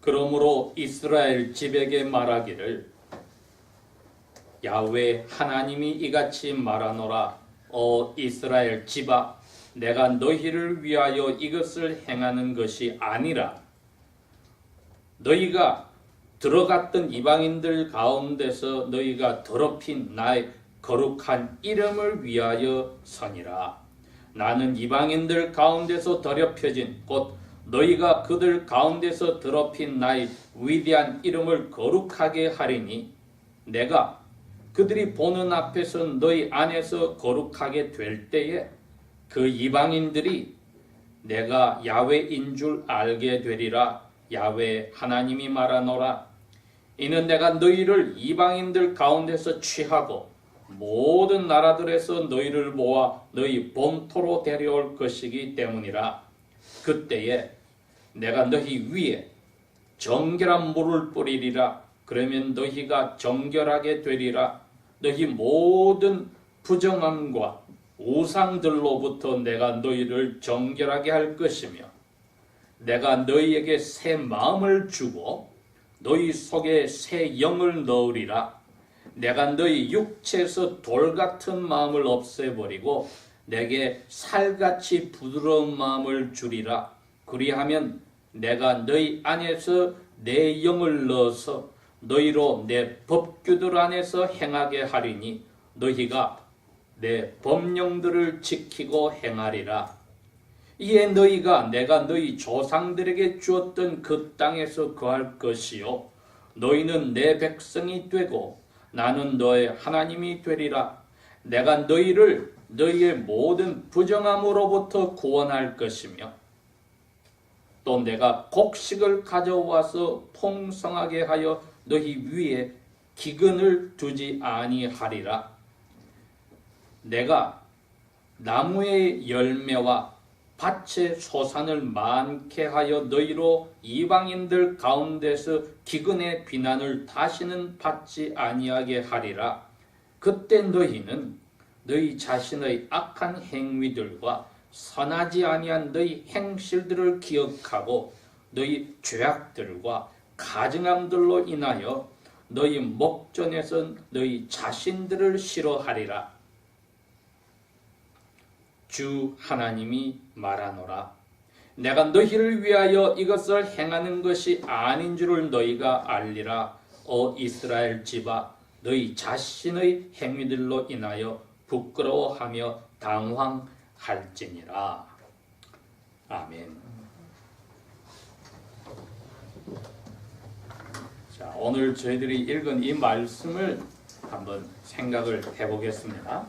그러므로 이스라엘 집에게 말하기를 야훼 하나님이 이같이 말하노라. 이스라엘 집아, 내가 너희를 위하여 이것을 행하는 것이 아니라 너희가 들어갔던 이방인들 가운데서 너희가 더럽힌 나의 거룩한 이름을 위하여 선이라. 나는 이방인들 가운데서 더럽혀진 곧 너희가 그들 가운데서 더럽힌 나의 위대한 이름을 거룩하게 하리니 내가 그들이 보는 앞에서 너희 안에서 거룩하게 될 때에 그 이방인들이 내가 야훼인 줄 알게 되리라. 야훼 하나님이 말하노라. 이는 내가 너희를 이방인들 가운데서 취하고 모든 나라들에서 너희를 모아 너희 본토로 데려올 것이기 때문이라. 그때에 내가 너희 위에 정결한 물을 뿌리리라. 그러면 너희가 정결하게 되리라. 너희 모든 부정함과 우상들로부터 내가 너희를 정결하게 할 것이며 내가 너희에게 새 마음을 주고 너희 속에 새 영을 넣으리라. 내가 너희 육체에서 돌 같은 마음을 없애버리고 내게 살같이 부드러운 마음을 주리라. 그리하면 내가 너희 안에서 내 영을 넣어서 너희로 내 법규들 안에서 행하게 하리니 너희가 내 법령들을 지키고 행하리라. 이에 너희가 내가 너희 조상들에게 주었던 그 땅에서 거할 것이요 너희는 내 백성이 되고 나는 너의 하나님이 되리라. 내가 너희를 너희의 모든 부정함으로부터 구원할 것이며 또 내가 곡식을 가져와서 풍성하게 하여 너희 위에 기근을 두지 아니하리라. 내가 나무의 열매와 밭의 소산을 많게 하여 너희로 이방인들 가운데서 기근의 비난을 다시는 받지 아니하게 하리라. 그때 너희는 너희 자신의 악한 행위들과 선하지 아니한 너희 행실들을 기억하고 너희 죄악들과 가증함들로 인하여 너희 목전에서 너희 자신들을 싫어하리라. 주 하나님이 말하노라. 내가 너희를 위하여 이것을 행하는 것이 아닌 줄을 너희가 알리라. 이스라엘 집아, 너희 자신의 행위들로 인하여 부끄러워하며 당황할지니라. 아멘. 자, 오늘 저희들이 읽은 이 말씀을 한번 생각을 해보겠습니다.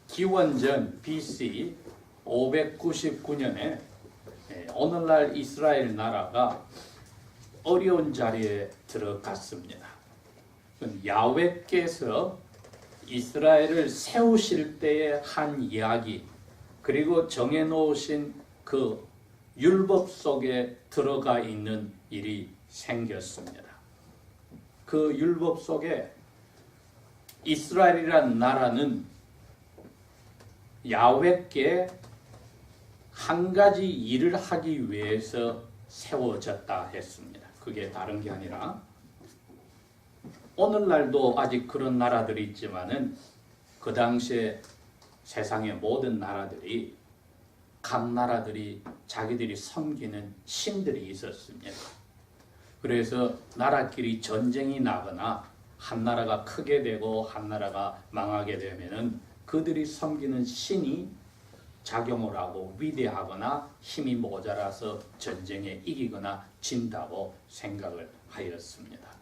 기원전 BC 599년에 오늘날 이스라엘 나라가 어려운 자리에 들어갔습니다. 야훼께서 이스라엘을 세우실 때의 한 이야기, 그리고 정해놓으신 그 율법 속에 들어가 있는 일이 생겼습니다. 그 율법 속에 이스라엘이란 나라는 야훼께 한 가지 일을 하기 위해서 세워졌다 했습니다. 그게 다른 게 아니라 오늘날도 아직 그런 나라들이 있지만은 그 당시에 세상의 모든 나라들이 각 나라들이 자기들이 섬기는 신들이 있었습니다. 그래서 나라끼리 전쟁이 나거나 한 나라가 크게 되고 한 나라가 망하게 되면은 그들이 섬기는 신이 작용을 하고 위대하거나 힘이 모자라서 전쟁에 이기거나 진다고 생각을 하였습니다.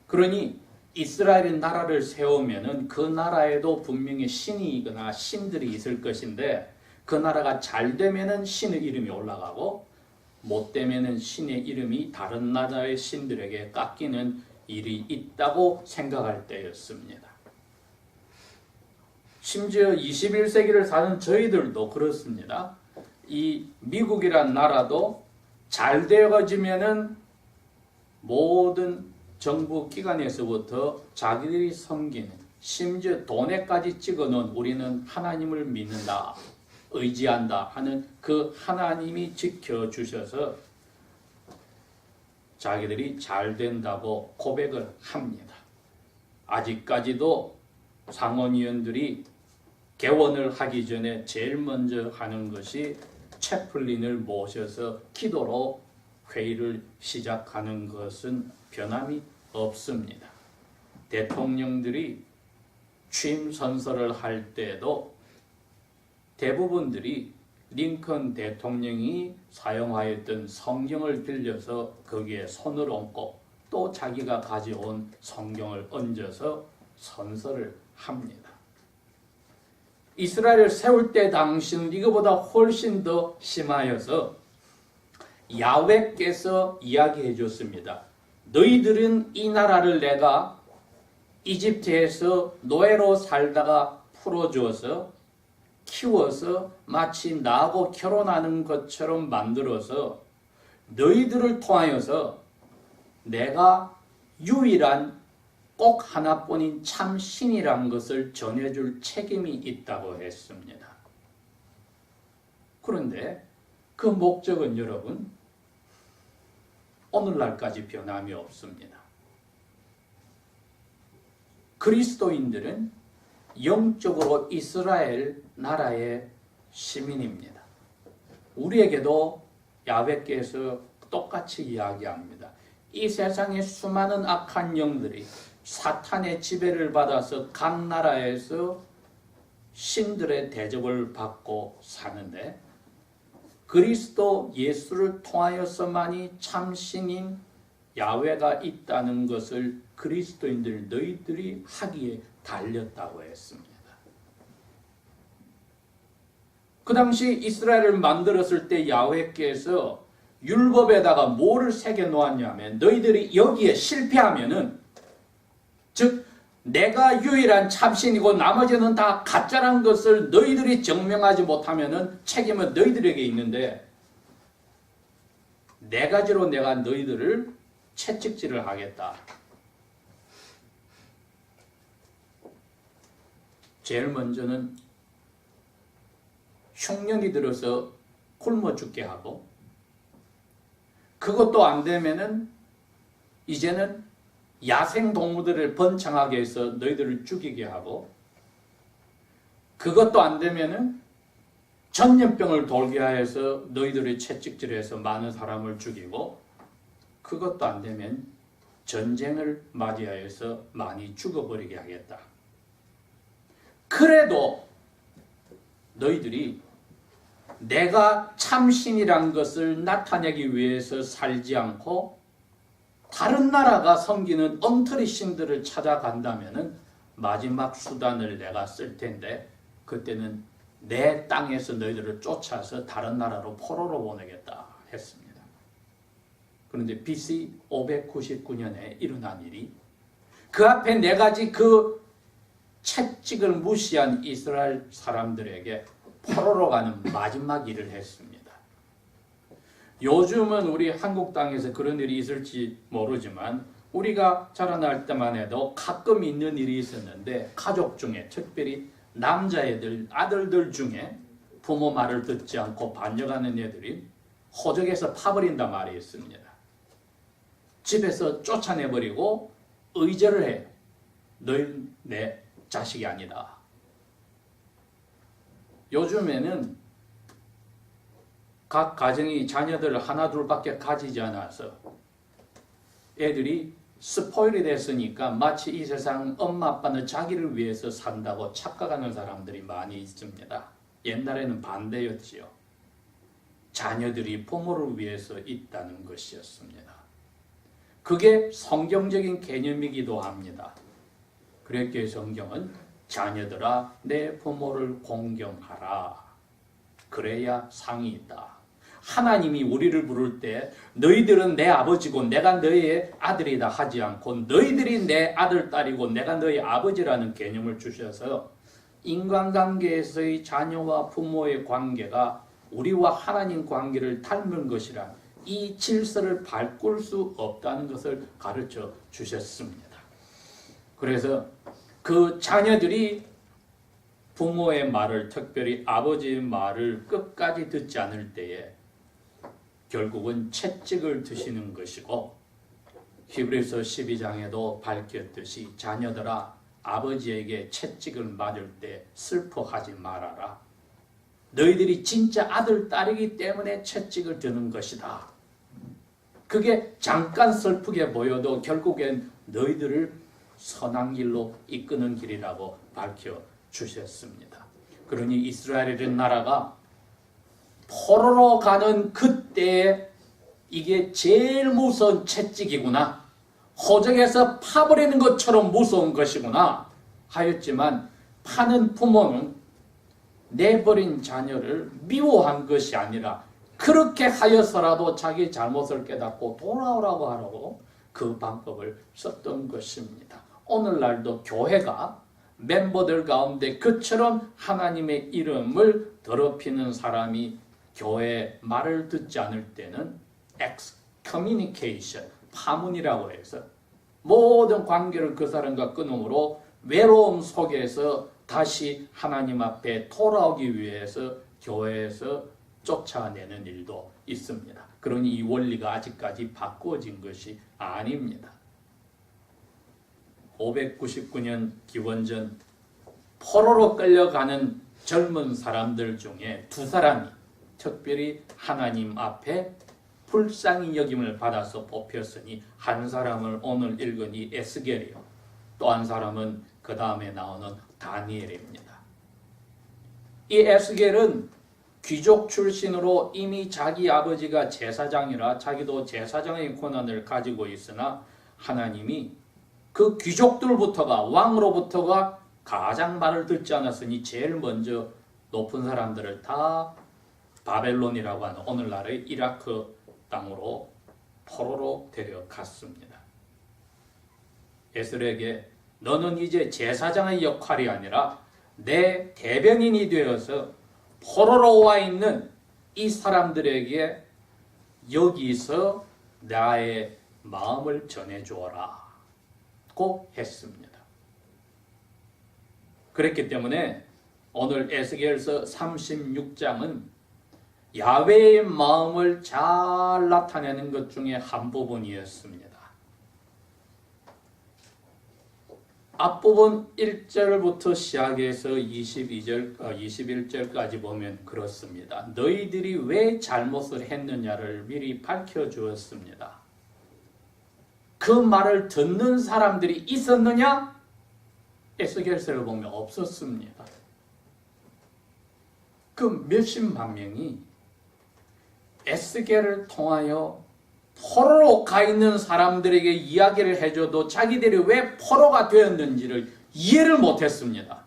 그러니 이스라엘의 나라를 세우면은 그 나라에도 분명히 신이거나 신들이 있을 것인데 그 나라가 잘 되면은 신의 이름이 올라가고 못 되면은 신의 이름이 다른 나라의 신들에게 깎이는 일이 있다고 생각할 때였습니다. 심지어 21세기를 사는 저희들도 그렇습니다. 이 미국이란 나라도 잘 되어지면은 모든 정부 기관에서부터 자기들이 섬기는, 심지어 돈에까지 찍어놓은 우리는 하나님을 믿는다, 의지한다 하는 그 하나님이 지켜주셔서 자기들이 잘 된다고 고백을 합니다. 아직까지도 상원의원들이 개원을 하기 전에 제일 먼저 하는 것이 채플린을 모셔서 기도로 회의를 시작하는 것은 변함이 없습니다. 대통령들이 취임 선서를 할 때도 대부분들이 링컨 대통령이 사용하였던 성경을 빌려서 거기에 손을 얹고 또 자기가 가져온 성경을 얹어서 선서를 합니다. 이스라엘을 세울 때 당시는 이거보다 훨씬 더 심하여서 야훼께서 이야기해 줬습니다. 너희들은 이 나라를 내가 이집트에서 노예로 살다가 풀어주어서 키워서 마치 나하고 결혼하는 것처럼 만들어서 너희들을 통하여서 내가 유일한 꼭 하나뿐인 참 신이란 것을 전해줄 책임이 있다고 했습니다. 그런데 그 목적은 여러분 오늘날까지 변함이 없습니다. 그리스도인들은 영적으로 이스라엘 나라의 시민입니다. 우리에게도 야훼께서 똑같이 이야기합니다. 이 세상의 수많은 악한 영들이 사탄의 지배를 받아서 각 나라에서 신들의 대접을 받고 사는데 그리스도 예수를 통하여서만이 참 신인 야훼가 있다는 것을 그리스도인들 너희들이 하기에 달렸다고 했습니다. 그 당시 이스라엘을 만들었을 때 야훼께서 율법에다가 뭐를 새겨 놓았냐면 너희들이 여기에 실패하면은 즉 내가 유일한 참신이고 나머지는 다 가짜란 것을 너희들이 증명하지 못하면은 책임은 너희들에게 있는데 네 가지로 내가 너희들을 채찍질을 하겠다. 제일 먼저는 흉년이 들어서 굶어 죽게 하고 그것도 안 되면은 이제는 야생 동물들을 번창하게 해서 너희들을 죽이게 하고 그것도 안 되면은 전염병을 돌게 하여서 너희들을 채찍질해서 많은 사람을 죽이고 그것도 안 되면 전쟁을 맞이하여서 많이 죽어버리게 하겠다. 그래도 너희들이 내가 참신이란 것을 나타내기 위해서 살지 않고 다른 나라가 섬기는 엉터리 신들을 찾아간다면은 마지막 수단을 내가 쓸 텐데 그때는 내 땅에서 너희들을 쫓아서 다른 나라로 포로로 보내겠다 했습니다. 그런데 BC 599년에 일어난 일이 그 앞에 네 가지 그 채찍을 무시한 이스라엘 사람들에게 포로로 가는 마지막 일을 했습니다. 요즘은 우리 한국 땅에서 그런 일이 있을지 모르지만 우리가 자라날 때만 해도 가끔 있는 일이 있었는데 가족 중에 특별히 남자애들, 아들들 중에 부모 말을 듣지 않고 반역하는 애들이 호적에서 파버린단 말이 있습니다. 집에서 쫓아내버리고 의절을 해요. 너희 내 자식이 아니다. 요즘에는 각 가정이 자녀들 하나 둘밖에 가지지 않아서 애들이 스포일이 됐으니까 마치 이 세상 엄마 아빠는 자기를 위해서 산다고 착각하는 사람들이 많이 있습니다. 옛날에는 반대였지요. 자녀들이 부모를 위해서 있다는 것이었습니다. 그게 성경적인 개념이기도 합니다. 그랬기에 성경은 자녀들아 내 부모를 공경하라. 그래야 상이 있다. 하나님이 우리를 부를 때 너희들은 내 아버지고 내가 너희의 아들이다 하지 않고 너희들이 내 아들, 딸이고 내가 너희 아버지라는 개념을 주셔서 인간관계에서의 자녀와 부모의 관계가 우리와 하나님 관계를 닮은 것이란 이 질서를 바꿀 수 없다는 것을 가르쳐 주셨습니다. 그래서 그 자녀들이 부모의 말을, 특별히 아버지의 말을 끝까지 듣지 않을 때에 결국은 채찍을 드시는 것이고 히브리서 12장에도 밝혔듯이 자녀들아 아버지에게 채찍을 맞을 때 슬퍼하지 말아라. 너희들이 진짜 아들, 딸이기 때문에 채찍을 드는 것이다. 그게 잠깐 슬프게 보여도 결국엔 너희들을 선한 길로 이끄는 길이라고 밝혀주셨습니다. 그러니 이스라엘이라는 나라가 포로로 가는 그때에 이게 제일 무서운 채찍이구나. 호적에서 파버리는 것처럼 무서운 것이구나 하였지만 파는 부모는 내버린 자녀를 미워한 것이 아니라 그렇게 하여서라도 자기 잘못을 깨닫고 돌아오라고 하라고 그 방법을 썼던 것입니다. 오늘날도 교회가 멤버들 가운데 그처럼 하나님의 이름을 더럽히는 사람이 교회 말을 듣지 않을 때는 excommunication, 파문이라고 해서 모든 관계를 그 사람과 끊음으로 외로움 속에서 다시 하나님 앞에 돌아오기 위해서 교회에서 쫓아내는 일도 있습니다. 그러니 이 원리가 아직까지 바꾸어진 것이 아닙니다. 599년 기원전 포로로 끌려가는 젊은 사람들 중에 두 사람이 특별히 하나님 앞에 불쌍히 여김을 받아서 뽑혔으니 한 사람을 오늘 읽은 이 에스겔이요. 또 한 사람은 그 다음에 나오는 다니엘입니다. 이 에스겔은 귀족 출신으로 이미 자기 아버지가 제사장이라 자기도 제사장의 권한을 가지고 있으나 하나님이 그 귀족들부터가 왕으로부터가 가장 말을 듣지 않았으니 제일 먼저 높은 사람들을 다 바벨론이라고 하는 오늘날의 이라크 땅으로 포로로 데려갔습니다. 에스겔에게 너는 이제 제사장의 역할이 아니라 내 대변인이 되어서 포로로 와 있는 이 사람들에게 여기서 나의 마음을 전해주어라 고 했습니다. 그랬기 때문에 오늘 에스겔서 36장은 야훼의 마음을 잘 나타내는 것 중에 한 부분이었습니다. 앞부분 1절부터 시작해서 21절까지 보면 그렇습니다. 너희들이 왜 잘못을 했느냐를 미리 밝혀주었습니다. 그 말을 듣는 사람들이 있었느냐? 에스겔서를 보면 없었습니다. 그 몇십만 명이 에스겔을 통하여 포로로 가 있는 사람들에게 이야기를 해줘도 자기들이 왜 포로가 되었는지를 이해를 못했습니다.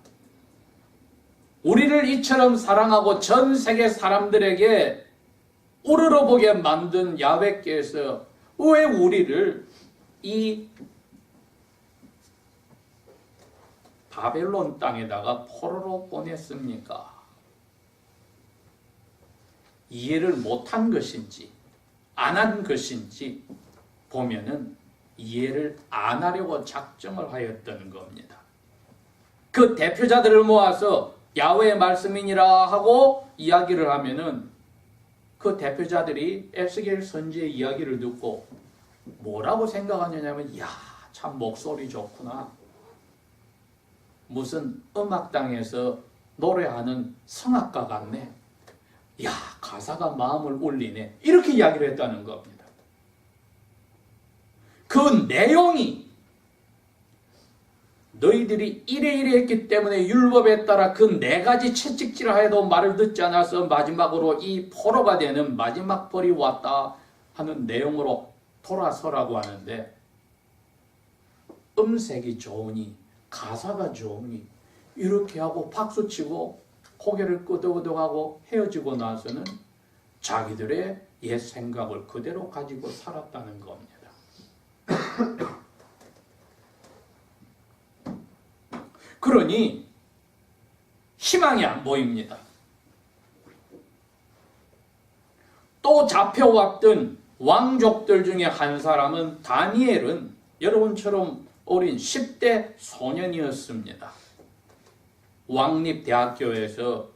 우리를 이처럼 사랑하고 전 세계 사람들에게 우러러보게 만든 야훼께서 왜 우리를 이 바벨론 땅에다가 포로로 보냈습니까? 이해를 못한 것인지 안 한 것인지 보면은 이해를 안 하려고 작정을 하였던 겁니다. 그 대표자들을 모아서 야훼의 말씀이니라 하고 이야기를 하면은 그 대표자들이 에스겔 선지의 이야기를 듣고 뭐라고 생각하냐면 야, 참 목소리 좋구나. 무슨 음악당에서 노래하는 성악가 같네. 야, 가사가 마음을 울리네. 이렇게 이야기를 했다는 겁니다. 그 내용이 너희들이 이래 했기 때문에 율법에 따라 그 네 가지 채찍질을 하여도 말을 듣지 않아서 마지막으로 이 포로가 되는 마지막 벌이 왔다 하는 내용으로 돌아서라고 하는데 음색이 좋으니 가사가 좋으니 이렇게 하고 박수치고 고개를 끄덕끄덕하고 헤어지고 나서는 자기들의 옛 생각을 그대로 가지고 살았다는 겁니다. 그러니 희망이 안 보입니다. 또 잡혀왔던 왕족들 중에 한 사람은 다니엘은 여러분처럼 어린 10대 소년이었습니다. 왕립대학교에서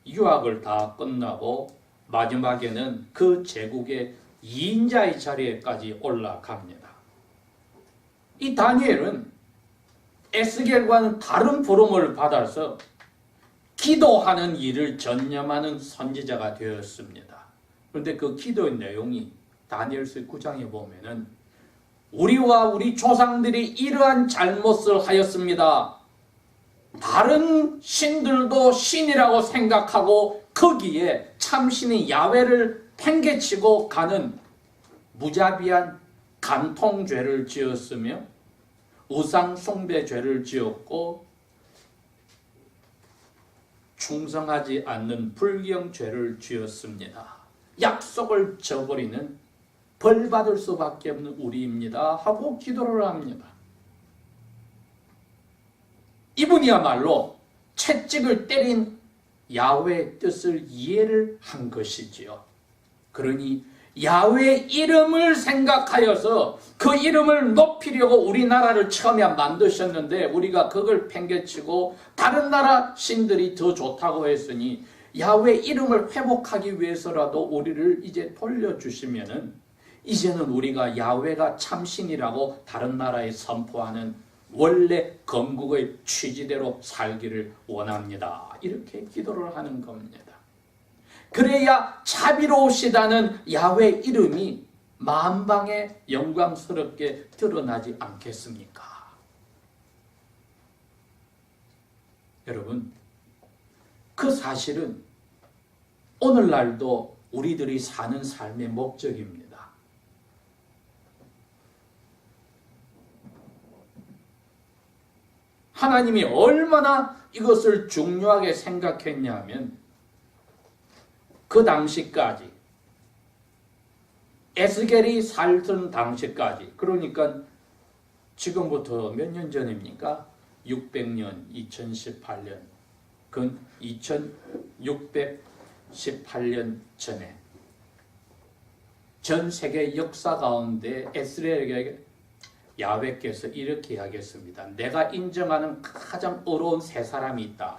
유학을 다 끝나고 마지막에는 그 제국의 2인자의 자리에까지 올라갑니다. 이 다니엘은 에스겔과는 다른 부름을 받아서 기도하는 일을 전념하는 선지자가 되었습니다. 그런데 그 기도의 내용이 다니엘서 9장에 보면은 우리와 우리 조상들이 이러한 잘못을 하였습니다. 다른 신들도 신이라고 생각하고 거기에 참신인 야훼를 팽개치고 가는 무자비한 간통죄를 지었으며 우상 숭배 죄를 지었고 충성하지 않는 불경 죄를 지었습니다. 약속을 저버리는 벌 받을 수밖에 없는 우리입니다 하고 기도를 합니다. 이분이야말로 채찍을 때린 야훼의 뜻을 이해를 한 것이지요. 그러니 야훼의 이름을 생각하여서 그 이름을 높이려고 우리나라를 처음에 만드셨는데 우리가 그걸 팽개치고 다른 나라 신들이 더 좋다고 했으니 야훼 이름을 회복하기 위해서라도 우리를 이제 돌려주시면은 이제는 우리가 야훼가 참신이라고 다른 나라에 선포하는 원래 건국의 취지대로 살기를 원합니다. 이렇게 기도를 하는 겁니다. 그래야 자비로우시다는 야훼 이름이 만방에 영광스럽게 드러나지 않겠습니까? 여러분, 그 사실은 오늘날도 우리들이 사는 삶의 목적입니다. 하나님이 얼마나 이것을 중요하게 생각했냐면 그 당시까지 에스겔이 살던 당시까지, 그러니까 지금부터 몇 년 전입니까? 600년, 2018년, 그 2618년 전에 전 세계 역사 가운데 에스겔에게 야훼께서 이렇게 하겠습니다. 내가 인정하는 가장 어려운 세 사람이 있다.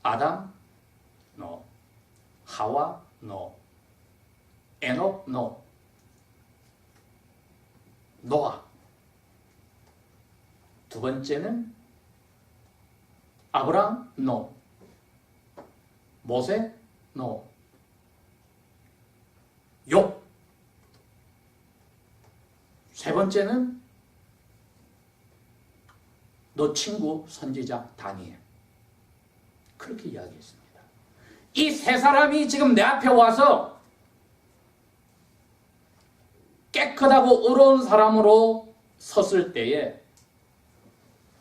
아담, no. 하와, no. 에녹, no. 노아. 두 번째는 아브라함, no. 모세, no. 욥. 세 번째는 너 친구 선지자 다니엘. 그렇게 이야기했습니다. 이 세 사람이 지금 내 앞에 와서 깨끗하고 의로운 사람으로 섰을 때에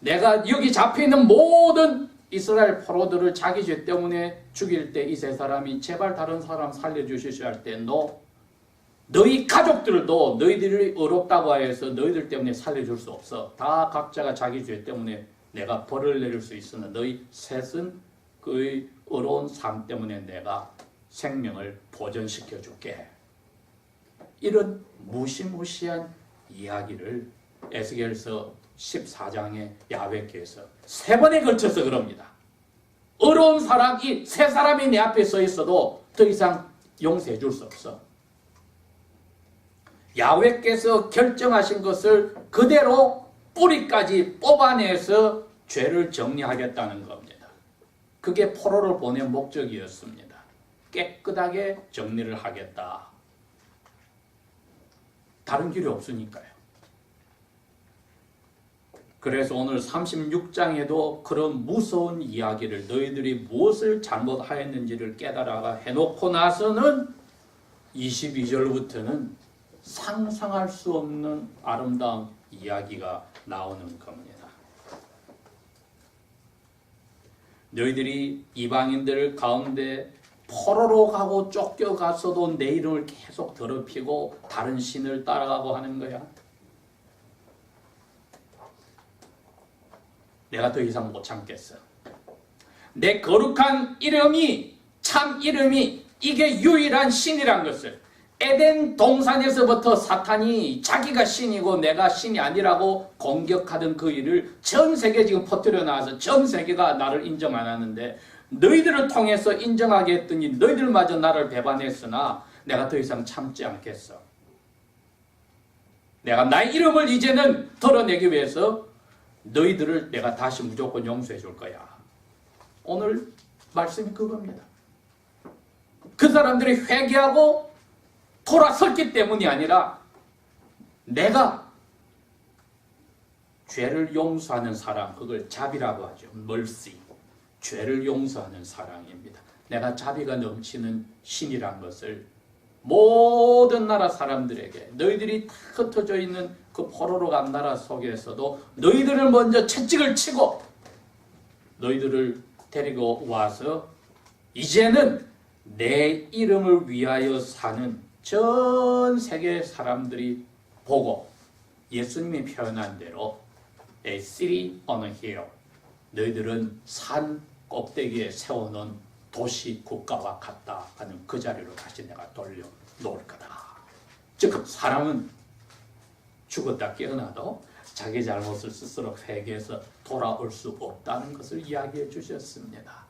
내가 여기 잡혀있는 모든 이스라엘 포로들을 자기 죄 때문에 죽일 때 이 세 사람이 제발 다른 사람 살려주시셔야 할 때 너희 가족들도 너희들이 의롭다고 해서 너희들 때문에 살려줄 수 없어. 다 각자가 자기 죄 때문에 내가 벌을 내릴 수 있으나 너희 셋은 그의 의로운 삶 때문에 내가 생명을 보존시켜 줄게. 이런 무시무시한 이야기를 에스겔서 14장의 야훼께서 세 번에 걸쳐서 그럽니다. 의로운 사람, 이 세 사람이 내 앞에 서 있어도 더 이상 용서해 줄 수 없어. 야훼께서 결정하신 것을 그대로 뿌리까지 뽑아내서 죄를 정리하겠다는 겁니다. 그게 포로를 보낸 목적이었습니다. 깨끗하게 정리를 하겠다. 다른 길이 없으니까요. 그래서 오늘 36장에도 그런 무서운 이야기를 너희들이 무엇을 잘못하였는지를 깨달아가 해놓고 나서는 22절부터는 상상할 수 없는 아름다운 이야기가 나오는 겁니다. 너희들이 이방인들 가운데 포로로 가고 쫓겨가서도 내 이름을 계속 더럽히고 다른 신을 따라가고 하는 거야. 내가 더 이상 못 참겠어. 내 거룩한 이름이, 참 이름이 이게 유일한 신이란 것을, 에덴 동산에서부터 사탄이 자기가 신이고 내가 신이 아니라고 공격하던 그 일을 전 세계에 지금 퍼뜨려 나와서 전 세계가 나를 인정 안 하는데 너희들을 통해서 인정하게 했더니 너희들마저 나를 배반했으나 내가 더 이상 참지 않겠어. 내가 나의 이름을 이제는 드러내기 위해서 너희들을 내가 다시 무조건 용서해 줄 거야. 오늘 말씀이 그겁니다. 그 사람들이 회개하고 돌아섰기 때문이 아니라 내가 죄를 용서하는 사랑, 그걸 자비라고 하죠. mercy. 죄를 용서하는 사랑입니다. 내가 자비가 넘치는 신이란 것을 모든 나라 사람들에게, 너희들이 다 흩어져 있는 그 포로로 간 나라 속에서도 너희들을 먼저 채찍을 치고 너희들을 데리고 와서 이제는 내 이름을 위하여 사는 전 세계 사람들이 보고 예수님이 표현한 대로 A city on a hill, 너희들은 산 꼭대기에 세워놓은 도시 국가와 같다 하는 그 자리로 다시 내가 돌려 놓을 거다. 즉 사람은 죽었다 깨어나도 자기 잘못을 스스로 회개해서 돌아올 수 없다는 것을 이야기해 주셨습니다.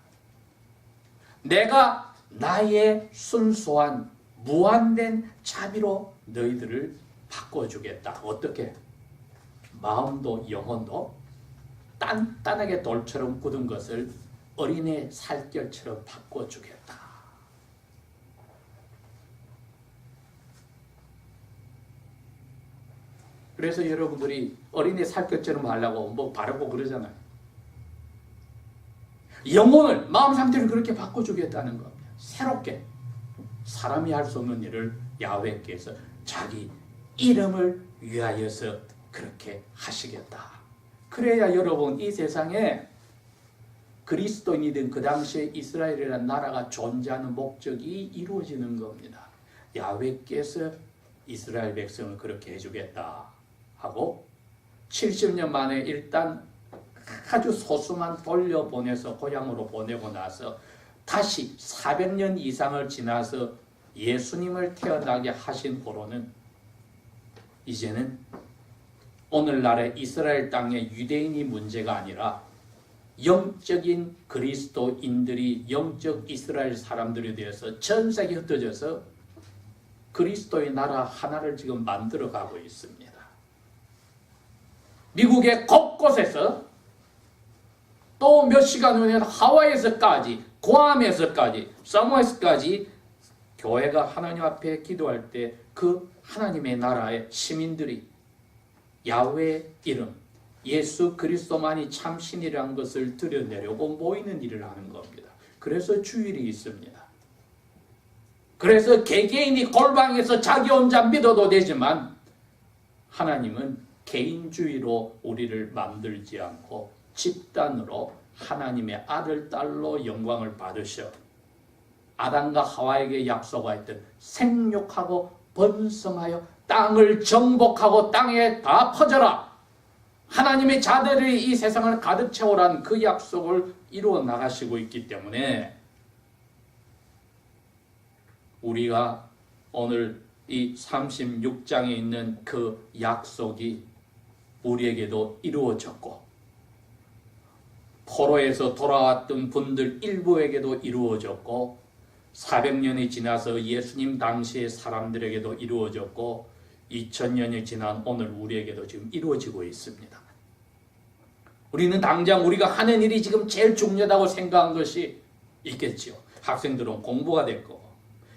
내가 나의 순수한 무한된 자비로 너희들을 바꿔주겠다. 어떻게? 마음도 영혼도 단단하게 돌처럼 굳은 것을 어린애 살결처럼 바꿔주겠다. 그래서 여러분들이 어린애 살결처럼 하려고 뭐 바르고 그러잖아요. 영혼을, 마음 상태를 그렇게 바꿔주겠다는 겁니다. 새롭게. 사람이 할 수 없는 일을 야훼께서 자기 이름을 위하여서 그렇게 하시겠다. 그래야 여러분 이 세상에 그리스도인이든 그 당시에 이스라엘이라는 나라가 존재하는 목적이 이루어지는 겁니다. 야훼께서 이스라엘 백성을 그렇게 해주겠다 하고 70년 만에 일단 아주 소수만 돌려보내서 고향으로 보내고 나서 다시 400년 이상을 지나서 예수님을 태어나게 하신 후로는 이제는 오늘날의 이스라엘 땅의 유대인이 문제가 아니라 영적인 그리스도인들이 영적 이스라엘 사람들에 대해서 전 세계에 흩어져서 그리스도의 나라 하나를 지금 만들어가고 있습니다. 미국의 곳곳에서 또 몇 시간 후에 하와이에서까지, 구암에서까지, 사모에서까지 교회가 하나님 앞에 기도할 때 그 하나님의 나라의 시민들이 야훼의 이름, 예수 그리스도만이 참 신이라는 것을 드러내려고 모이는 일을 하는 겁니다. 그래서 주일이 있습니다. 그래서 개개인이 골방에서 자기 혼자 믿어도 되지만 하나님은 개인주의로 우리를 만들지 않고 집단으로 하나님의 아들, 딸로 영광을 받으셔 아담과 하와에게 약속하였던 생육하고 번성하여 땅을 정복하고 땅에 다 퍼져라. 하나님의 자들이 이 세상을 가득 채우라는 그 약속을 이루어 나가시고 있기 때문에 우리가 오늘 이 36장에 있는 그 약속이 우리에게도 이루어졌고 포로에서 돌아왔던 분들 일부에게도 이루어졌고 400년이 지나서 예수님 당시의 사람들에게도 이루어졌고 2000년이 지난 오늘 우리에게도 지금 이루어지고 있습니다. 우리는 당장 우리가 하는 일이 지금 제일 중요하다고 생각한 것이 있겠지요. 학생들은 공부가 될 거고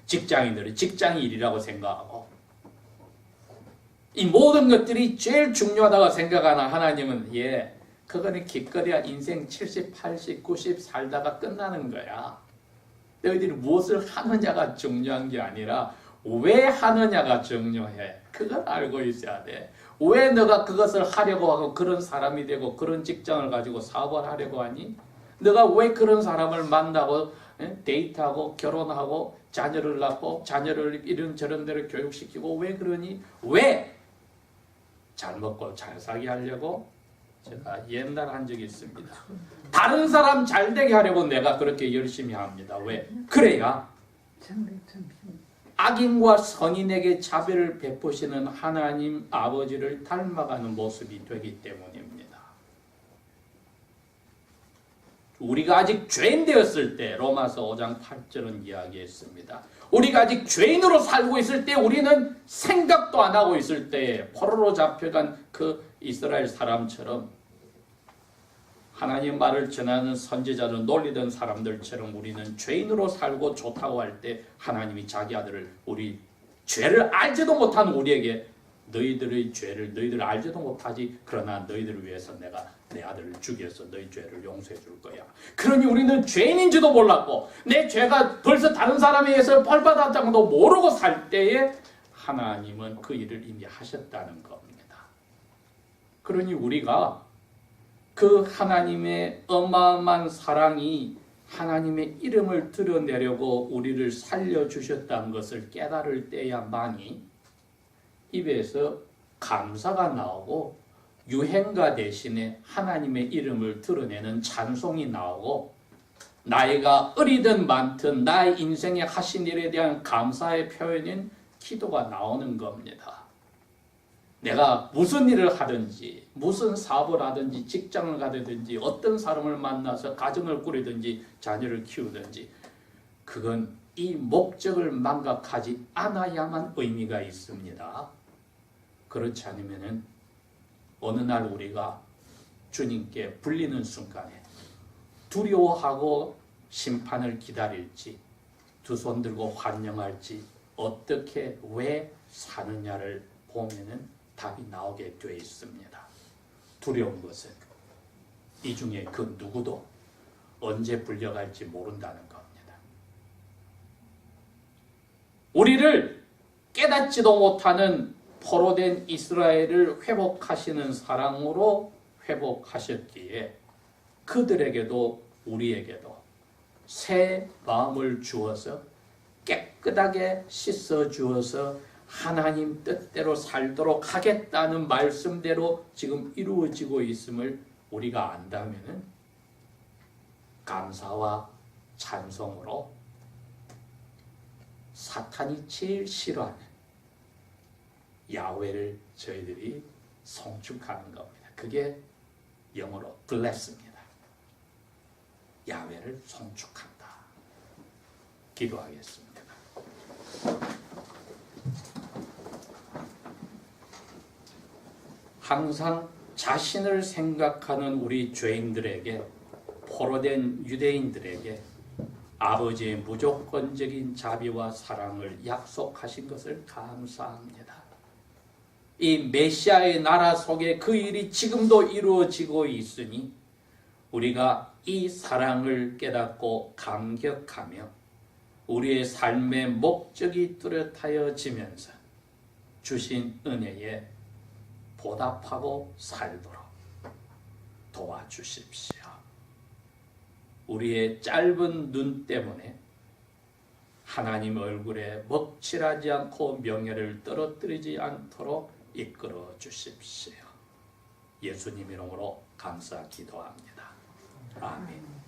직장인들은 직장이 일이라고 생각하고 이 모든 것들이 제일 중요하다고 생각하는 하나님은 그거는 기껏해야 인생 70, 80, 90 살다가 끝나는 거야. 너희들이 무엇을 하느냐가 중요한 게 아니라 왜 하느냐가 중요해. 그걸 알고 있어야 돼. 왜 너가 그것을 하려고 하고 그런 사람이 되고 그런 직장을 가지고 사업을 하려고 하니? 너가 왜 그런 사람을 만나고 데이트하고 결혼하고 자녀를 낳고 자녀를 이런저런 대로 교육시키고 왜 그러니? 왜? 잘 먹고 잘 살게 하려고? 제가 옛날 한 적이 있습니다. 다른 사람 잘 되게 하려고 내가 그렇게 열심히 합니다. 왜? 그래야 악인과 선인에게 자비를 베푸시는 하나님 아버지를 닮아가는 모습이 되기 때문입니다. 우리가 아직 죄인 되었을 때 로마서 5장 8절은 이야기했습니다. 우리가 아직 죄인으로 살고 있을 때, 우리는 생각도 안 하고 있을 때 포로로 잡혀간 그 이스라엘 사람처럼, 하나님 말을 전하는 선지자를 놀리던 사람들처럼 우리는 죄인으로 살고 좋다고 할 때 하나님이 자기 아들을, 우리 죄를 알지도 못한 우리에게 너희들의 죄를 너희들 알지도 못하지, 그러나 너희들을 위해서 내가 내 아들을 죽여서 너희 죄를 용서해 줄 거야. 그러니 우리는 죄인인지도 몰랐고 내 죄가 벌써 다른 사람에 의해서 벌받았다고도 모르고 살 때에 하나님은 그 일을 이미 하셨다는 겁니다. 그러니 우리가 그 하나님의 어마어마한 사랑이 하나님의 이름을 드러내려고 우리를 살려주셨다는 것을 깨달을 때야만이 입에서 감사가 나오고 유행가 대신에 하나님의 이름을 드러내는 찬송이 나오고, 나이가 어리든 많든 나의 인생에 하신 일에 대한 감사의 표현인 기도가 나오는 겁니다. 내가 무슨 일을 하든지, 무슨 사업을 하든지, 직장을 가든지, 어떤 사람을 만나서 가정을 꾸리든지, 자녀를 키우든지, 그건 이 목적을 망각하지 않아야만 의미가 있습니다. 그렇지 않으면은 어느 날 우리가 주님께 불리는 순간에 두려워하고 심판을 기다릴지, 두 손 들고 환영할지, 어떻게 왜 사느냐를 보면은 답이 나오게 되어 있습니다. 두려운 것은 이 중에 그 누구도 언제 불려갈지 모른다는 겁니다. 우리를 깨닫지도 못하는 포로된 이스라엘을 회복하시는 사랑으로 회복하셨기에 그들에게도 우리에게도 새 마음을 주어서 깨끗하게 씻어 주어서 하나님 뜻대로 살도록 하겠다는 말씀대로 지금 이루어지고 있음을 우리가 안다면은 감사와 찬송으로 사탄이 제일 싫어하는 야훼를 저희들이 송축하는 겁니다. 그게 영어로 bless입니다. 야훼를 송축한다. 기도하겠습니다. 항상 자신을 생각하는 우리 죄인들에게, 포로된 유대인들에게 아버지의 무조건적인 자비와 사랑을 약속하신 것을 감사합니다. 이 메시아의 나라 속에 그 일이 지금도 이루어지고 있으니 우리가 이 사랑을 깨닫고 감격하며 우리의 삶의 목적이 뚜렷하여지면서 주신 은혜에 보답하고 살도록 도와주십시오. 우리의 짧은 눈 때문에 하나님 얼굴에 먹칠하지 않고 명예를 떨어뜨리지 않도록 이끌어 주십시오. 예수님 이름으로 감사 기도합니다. 아멘.